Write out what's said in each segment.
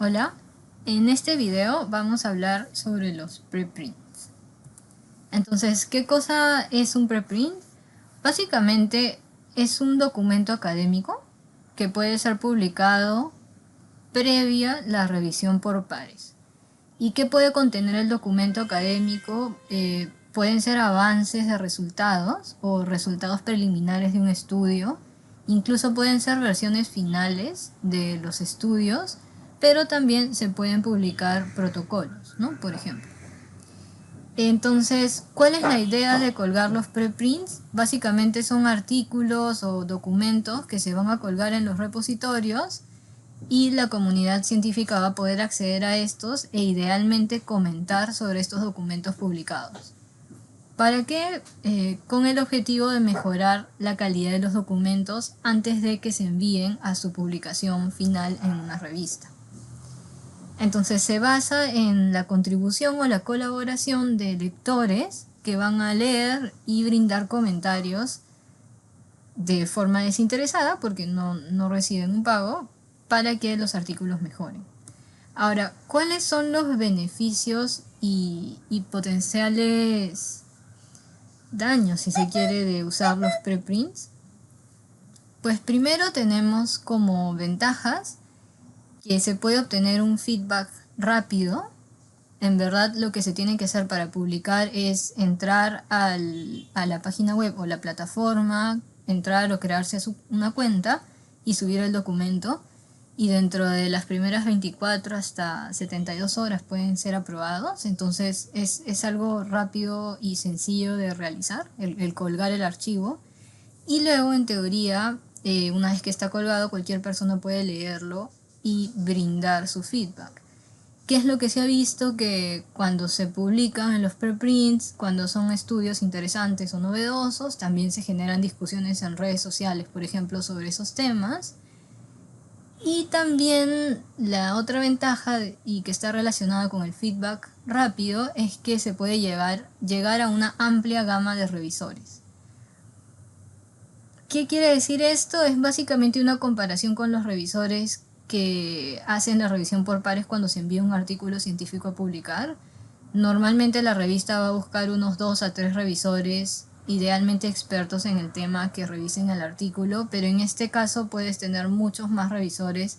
Hola, en este video vamos a hablar sobre los preprints. Entonces, ¿qué cosa es un preprint? Básicamente es un documento académico que puede ser publicado previa la revisión por pares. ¿Y qué puede contener el documento académico? Pueden ser avances de resultados o resultados preliminares de un estudio. Incluso pueden ser versiones finales de los estudios, pero también se pueden publicar protocolos, ¿no? Por ejemplo. Entonces, ¿cuál es la idea de colgar los preprints? Básicamente son artículos o documentos que se van a colgar en los repositorios y la comunidad científica va a poder acceder a estos e idealmente comentar sobre estos documentos publicados. ¿Para qué? Con el objetivo de mejorar la calidad de los documentos antes de que se envíen a su publicación final en una revista. Entonces se basa en la contribución o la colaboración de lectores que van a leer y brindar comentarios de forma desinteresada, porque no reciben un pago, para que los artículos mejoren. Ahora, ¿cuáles son los beneficios y potenciales daños, si se quiere, de usar los preprints? Pues primero tenemos como ventajas que se puede obtener un feedback rápido. En verdad lo que se tiene que hacer para publicar es entrar a la página web o la plataforma, entrar o crearse una cuenta y subir el documento, y dentro de las primeras 24 hasta 72 horas pueden ser aprobados. Entonces es algo rápido y sencillo de realizar, el colgar el archivo, y luego en teoría una vez que está colgado cualquier persona puede leerlo y brindar su feedback. ¿Qué es lo que se ha visto? Que cuando se publican en los preprints, cuando son estudios interesantes o novedosos, también se generan discusiones en redes sociales, por ejemplo, sobre esos temas. Y también la otra ventaja, y que está relacionada con el feedback rápido, es que se puede llegar a una amplia gama de revisores. ¿Qué quiere decir esto? Es básicamente una comparación con los revisores que hacen la revisión por pares cuando se envía un artículo científico a publicar. Normalmente la revista va a buscar unos 2 a 3 revisores, idealmente expertos en el tema, que revisen el artículo, pero en este caso puedes tener muchos más revisores,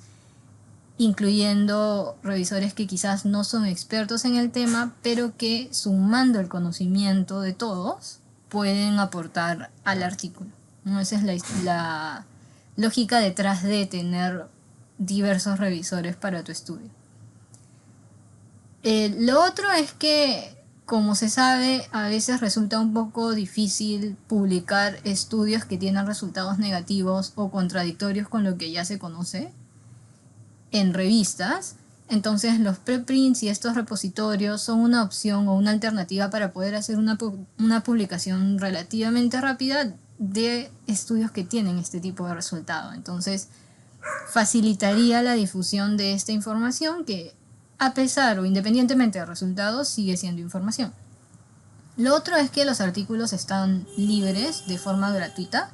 incluyendo revisores que quizás no son expertos en el tema, pero que sumando el conocimiento de todos pueden aportar al artículo, ¿no? Esa es la lógica detrás de tener diversos revisores para tu estudio. Lo otro es que, como se sabe, a veces resulta un poco difícil publicar estudios que tienen resultados negativos o contradictorios con lo que ya se conoce en revistas. Entonces los preprints y estos repositorios son una opción o una alternativa para poder hacer una publicación relativamente rápida de estudios que tienen este tipo de resultado. Entonces facilitaría la difusión de esta información que, a pesar o independientemente de resultados, sigue siendo información. Lo otro es que los artículos están libres de forma gratuita,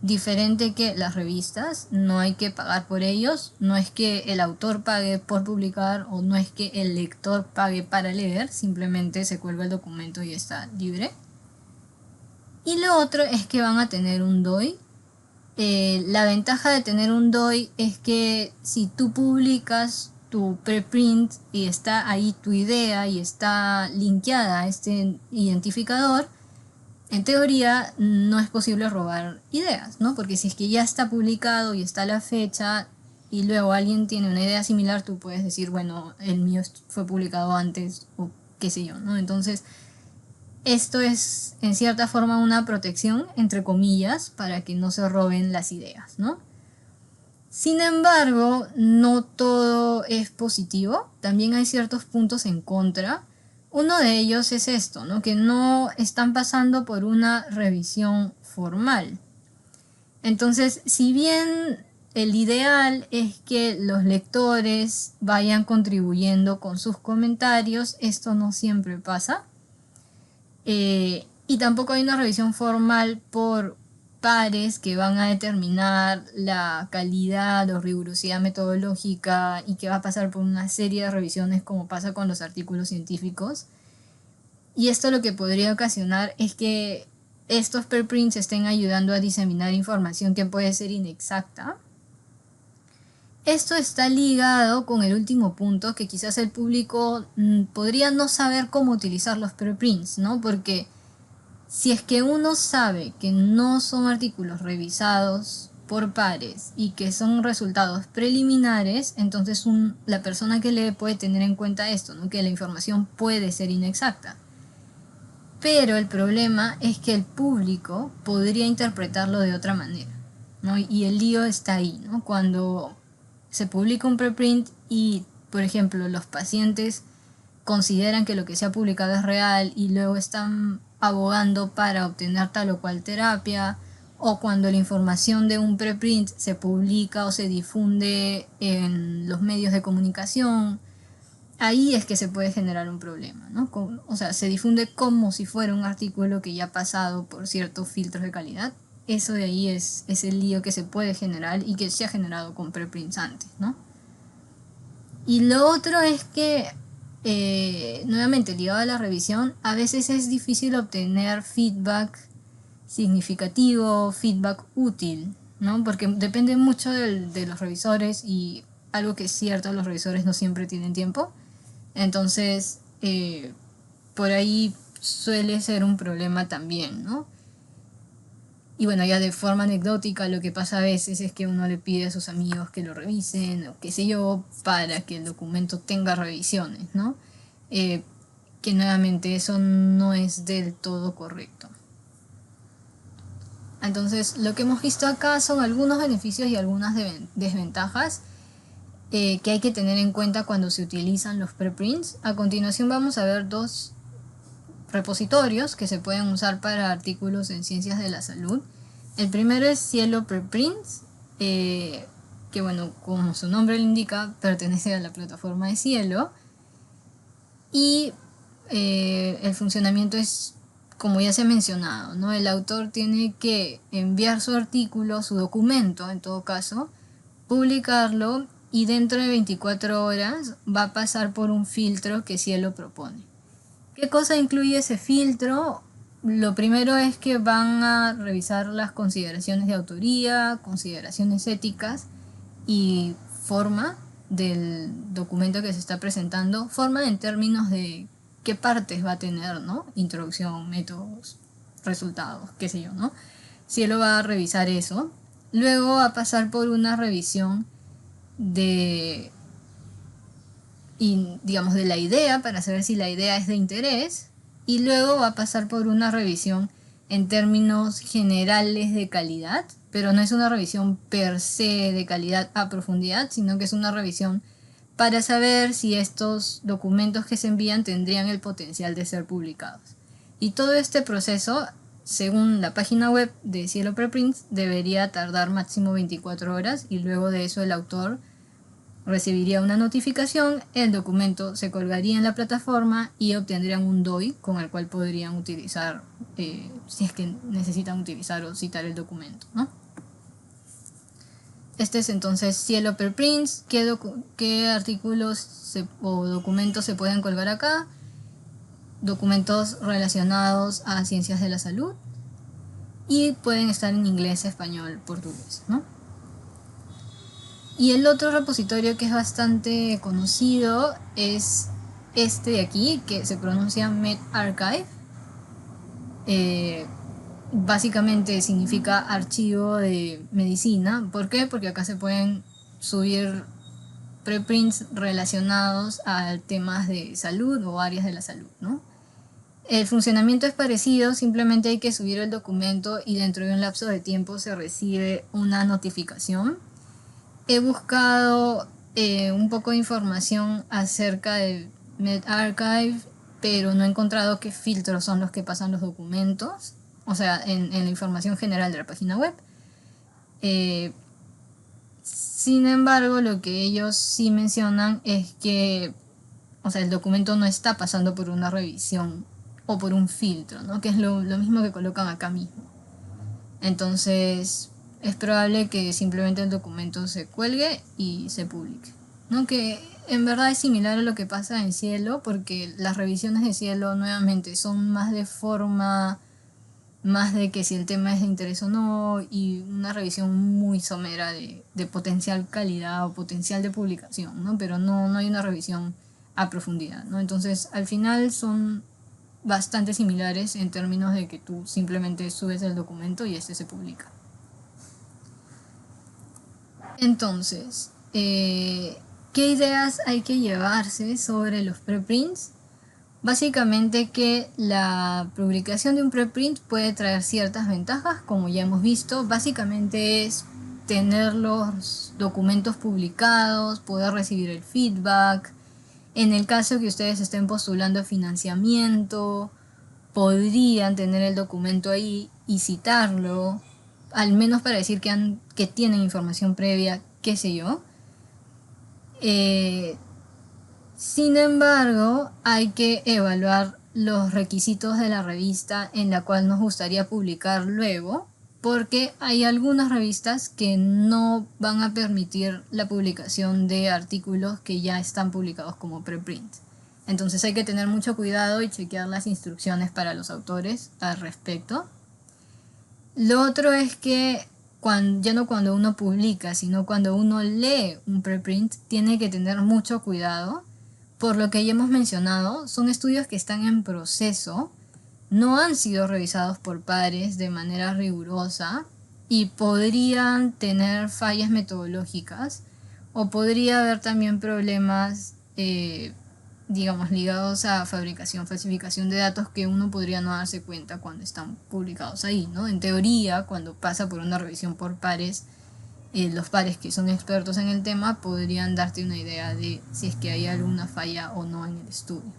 diferente que las revistas. No hay que pagar por ellos, no es que el autor pague por publicar o no es que el lector pague para leer, simplemente se cuelga el documento y está libre. Y lo otro es que van a tener un DOI. La ventaja de tener un DOI es que si tú publicas tu preprint y está ahí tu idea y está linkeada a este identificador, en teoría no es posible robar ideas, ¿no? Porque si es que ya está publicado y está la fecha y luego alguien tiene una idea similar, tú puedes decir, bueno, el mío fue publicado antes o qué sé yo, ¿no? Entonces esto es en cierta forma una protección, entre comillas, para que no se roben las ideas, ¿no? Sin embargo, no todo es positivo, también hay ciertos puntos en contra. Uno de ellos es esto, ¿no? Que no están pasando por una revisión formal. Entonces, si bien el ideal es que los lectores vayan contribuyendo con sus comentarios, esto no siempre pasa. Y tampoco hay una revisión formal por pares que van a determinar la calidad o rigurosidad metodológica y que va a pasar por una serie de revisiones como pasa con los artículos científicos. Y esto lo que podría ocasionar es que estos preprints estén ayudando a diseminar información que puede ser inexacta. Esto está ligado con el último punto, que quizás el público podría no saber cómo utilizar los preprints, ¿no? Porque si es que uno sabe que no son artículos revisados por pares y que son resultados preliminares, entonces la persona que lee puede tener en cuenta esto, ¿no? Que la información puede ser inexacta. Pero el problema es que el público podría interpretarlo de otra manera, ¿no? Y el lío está ahí, ¿no? Cuando se publica un preprint y, por ejemplo, los pacientes consideran que lo que se ha publicado es real y luego están abogando para obtener tal o cual terapia, o cuando la información de un preprint se publica o se difunde en los medios de comunicación, ahí es que se puede generar un problema, ¿no? O sea, se difunde como si fuera un artículo que ya ha pasado por ciertos filtros de calidad. Eso de ahí es el lío que se puede generar y que se ha generado con preprints antes, ¿no? Y lo otro es que, nuevamente ligado a la revisión, a veces es difícil obtener feedback significativo, feedback útil, ¿no? Porque depende mucho de los revisores, y algo que es cierto, los revisores no siempre tienen tiempo. Entonces, por ahí suele ser un problema también, ¿no? Y bueno, ya de forma anecdótica, lo que pasa a veces es que uno le pide a sus amigos que lo revisen, o qué sé yo, para que el documento tenga revisiones, ¿no? Que nuevamente eso no es del todo correcto. Entonces, lo que hemos visto acá son algunos beneficios y algunas desventajas que hay que tener en cuenta cuando se utilizan los preprints. A continuación vamos a ver dos repositorios que se pueden usar para artículos en ciencias de la salud. El primero es Cielo Preprints, que bueno, como su nombre lo indica, pertenece a la plataforma de Cielo. Y el funcionamiento es, como ya se ha mencionado, ¿no? El autor tiene que enviar su artículo, su documento en todo caso, publicarlo, y dentro de 24 horas va a pasar por un filtro que Cielo propone. ¿Qué cosa incluye ese filtro? Lo primero es que van a revisar las consideraciones de autoría, consideraciones éticas y forma del documento que se está presentando. Forma en términos de qué partes va a tener, ¿no? Introducción, métodos, resultados, qué sé yo, ¿no? Cielo va a revisar eso. Luego va a pasar por una revisión digamos, de la idea, para saber si la idea es de interés, y luego va a pasar por una revisión en términos generales de calidad, pero no es una revisión per se de calidad a profundidad, sino que es una revisión para saber si estos documentos que se envían tendrían el potencial de ser publicados. Y todo este proceso, según la página web de Cielo Preprints, debería tardar máximo 24 horas, y luego de eso el autor recibiría una notificación, el documento se colgaría en la plataforma y obtendrían un DOI con el cual podrían utilizar, si es que necesitan utilizar o citar el documento, ¿no? Este es entonces Cielo Preprints. ¿Qué artículos o documentos se pueden colgar acá? Documentos relacionados a ciencias de la salud, y pueden estar en inglés, español, portugués, ¿no? Y el otro repositorio que es bastante conocido es este de aquí, que se pronuncia medRxiv. Básicamente significa archivo de medicina. ¿Por qué? Porque acá se pueden subir preprints relacionados a temas de salud o áreas de la salud, ¿no? El funcionamiento es parecido, simplemente hay que subir el documento y dentro de un lapso de tiempo se recibe una notificación. He buscado un poco de información acerca de medRxiv, pero no he encontrado qué filtros son los que pasan los documentos, o sea, en la información general de la página web. Sin embargo, lo que ellos sí mencionan es que, o sea, el documento no está pasando por una revisión o por un filtro, ¿no? Que es lo mismo que colocan acá mismo. Entonces es probable que simplemente el documento se cuelgue y se publique, ¿no? Que en verdad es similar a lo que pasa en Cielo, porque las revisiones de Cielo nuevamente son más de forma, más de que si el tema es de interés o no, y una revisión muy somera de potencial calidad o potencial de publicación, ¿no? Pero no hay una revisión a profundidad, ¿no? Entonces al final son bastante similares en términos de que tú simplemente subes el documento y este se publica. Entonces, ¿qué ideas hay que llevarse sobre los preprints? Básicamente que la publicación de un preprint puede traer ciertas ventajas, como ya hemos visto. Básicamente es tener los documentos publicados, poder recibir el feedback. En el caso que ustedes estén postulando financiamiento, podrían tener el documento ahí y citarlo, al menos para decir que tienen información previa, qué sé yo. Sin embargo, hay que evaluar los requisitos de la revista en la cual nos gustaría publicar luego, porque hay algunas revistas que no van a permitir la publicación de artículos que ya están publicados como preprint. Entonces hay que tener mucho cuidado y chequear las instrucciones para los autores al respecto. Lo otro es que ya no cuando uno publica, sino cuando uno lee un preprint, tiene que tener mucho cuidado. Por lo que ya hemos mencionado, son estudios que están en proceso, no han sido revisados por pares de manera rigurosa y podrían tener fallas metodológicas o podría haber también problemas, digamos, ligados a fabricación, falsificación de datos que uno podría no darse cuenta cuando están publicados ahí, ¿no? En teoría, cuando pasa por una revisión por pares, los pares que son expertos en el tema podrían darte una idea de si es que hay alguna falla o no en el estudio.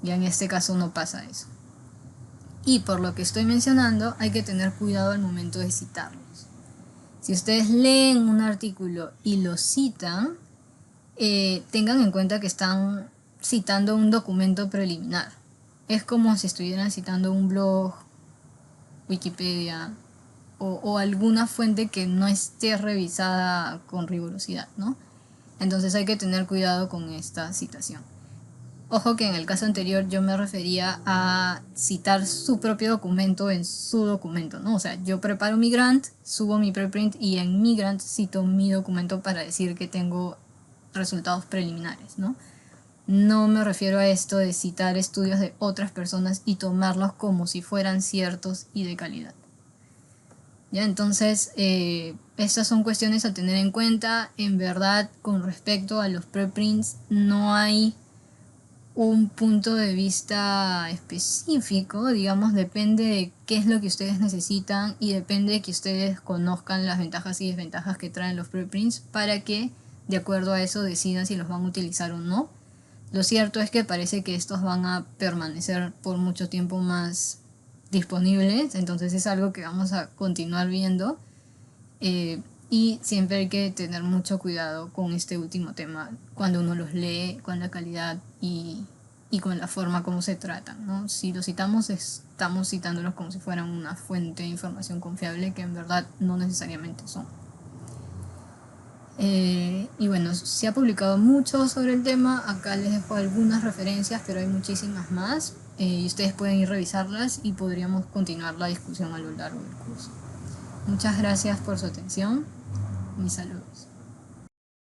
Ya en este caso no pasa eso. Y por lo que estoy mencionando, hay que tener cuidado al momento de citarlos. Si ustedes leen un artículo y lo citan, tengan en cuenta que están citando un documento preliminar. Es como si estuvieran citando un blog, Wikipedia, o alguna fuente que no esté revisada con rigurosidad, ¿no? Entonces hay que tener cuidado con esta citación. Ojo que en el caso anterior yo me refería a citar su propio documento en su documento, ¿no? O sea, yo preparo mi grant, subo mi preprint y en mi grant cito mi documento para decir que tengo resultados preliminares, ¿no? No me refiero a esto de citar estudios de otras personas y tomarlos como si fueran ciertos y de calidad. ¿Ya? Entonces, estas son cuestiones a tener en cuenta. En verdad, con respecto a los preprints, no hay un punto de vista específico, digamos, depende de qué es lo que ustedes necesitan y depende de que ustedes conozcan las ventajas y desventajas que traen los preprints para que, de acuerdo a eso, decidan si los van a utilizar o no. Lo cierto es que parece que estos van a permanecer por mucho tiempo más disponibles, entonces es algo que vamos a continuar viendo, y siempre hay que tener mucho cuidado con este último tema cuando uno los lee, con la calidad y con la forma como se tratan, ¿no? Si los citamos, estamos citándolos como si fueran una fuente de información confiable que en verdad no necesariamente son. Y bueno, se ha publicado mucho sobre el tema, acá les dejo algunas referencias, pero hay muchísimas más, y ustedes pueden ir a revisarlas y podríamos continuar la discusión a lo largo del curso. Muchas gracias por su atención, mis saludos.